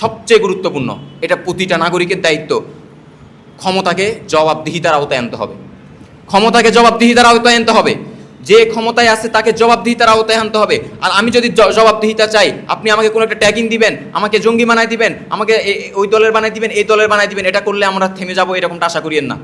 সবচেয়ে গুরুত্বপূর্ণ, এটা প্রতিটা নাগরিকের দায়িত্ব, ক্ষমতাকে জবাবদিহিতার আওতায় আনতে হবে। ক্ষমতাকে জবাবদিহিতার আওতায় আনতে হবে। যে ক্ষমতায় আছে তাকে জবাবদিহিতার আওতায় আনতে হবে। আর আমি যদি জবাবদিহিতা চাই, আপনি আমাকে কোনো একটা ট্যাগিং দিবেন, আমাকে জঙ্গি বানাই দিবেন, আমাকে ওই দলের বানাই দিবেন, এই দলের বানাই দিবেন, এটা করলে আমরা থেমে যাবো, এরকমটা আশা করিয়েন না।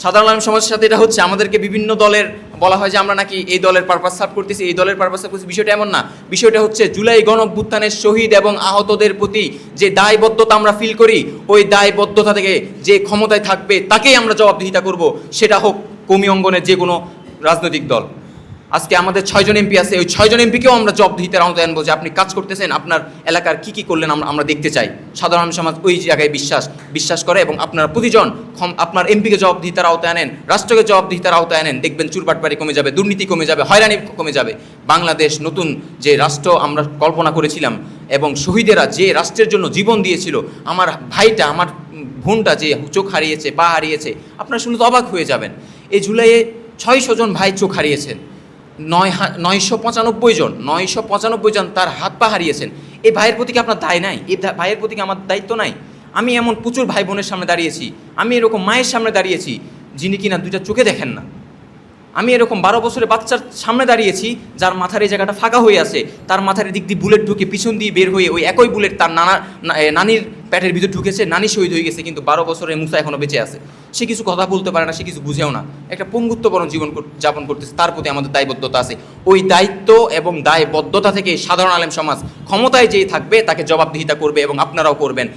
সাধারণ আলেম সমাজের সাথে এটা হচ্ছে, আমাদেরকে বিভিন্ন দলের বলা হয় যে আমরা নাকি এই দলের পারপাস সার্ভ করতেছি, এই দলের পারপাস সার্ভ করতেছি। বিষয়টা এমন না। বিষয়টা হচ্ছে জুলাই গণঅভ্যুত্থানের শহীদ এবং আহতদের প্রতি যে দায়বদ্ধতা আমরা ফিল করি, ওই দায়বদ্ধতা থেকে যে ক্ষমতায় থাকবে তাকেই আমরা জবাবদিহিতা করব, সেটা হোক কওমি অঙ্গনের যে কোনো রাজনৈতিক দল। আজকে আমাদের 6 জন এমপি আছে, ওই 6 জন এমপিকেও আমরা জবাবদিহিতার আওতায় আনবো যে আপনি কাজ করতেছেন, আপনার এলাকার কী করলেন আমরা দেখতে চাই। সাধারণ সমাজ ওই জায়গায় বিশ্বাস করে, এবং আপনারা প্রতিজন আপনার এমপিকে জবাবদিহিতার আওতায় আনেন, রাষ্ট্রকে জবাবদিহিতার আওতায় আনেন, দেখবেন চুরবাটবাড়ি কমে যাবে, দুর্নীতি কমে যাবে, হয়রানি কমে যাবে। বাংলাদেশ নতুন যে রাষ্ট্র আমরা কল্পনা করেছিলাম, এবং শহীদেরা যে রাষ্ট্রের জন্য জীবন দিয়েছিল, আমার ভাইটা, আমার বোনটা যে চোখ হারিয়েছে, পা হারিয়েছে, আপনারা শুনলে তো অবাক হয়ে যাবেন। এই জুলাইয়ে 600 জন ভাই চোখ হারিয়েছেন, 995 জন তার হাত পা হারিয়েছেন। এই ভাইয়ের প্রতি কি আপনার দায় নাই? এই ভাইয়ের প্রতি কি আমার দায়িত্ব নাই? আমি এমন প্রচুর ভাই বোনের সামনে দাঁড়িয়েছি, আমি এরকম মায়ের সামনে দাঁড়িয়েছি যিনি কিনা দুইটা চোখে দেখেন না। আমি এরকম 12 বছরের বাচ্চার সামনে দাঁড়িয়েছি যার মাথার এই জায়গাটা ফাঁকা হয়ে আছে, তার মাথার দিক দিয়ে বুলেট ঢুকে পিছন দিয়ে বের হয়ে ওই একই বুলেট তার নানির পেটের ভিতর ঢুকেছে, নানি শহীদ হয়ে গেছে, কিন্তু 12 বছরের মুসা এখনও বেঁচে আছে। সে কিছু কথা বলতে পারে না, সে কিছু বুঝেও না, একটা পঙ্গুত্ববরণ জীবন যাপন করতেছে। তার প্রতি আমাদের দায়বদ্ধতা আছে। ওই দায়িত্ব এবং দায়বদ্ধতা থেকে সাধারণ আলেম সমাজ ক্ষমতায় যেই থাকবে তাকে জবাবদিহিতা করবে, এবং আপনারাও করবেন।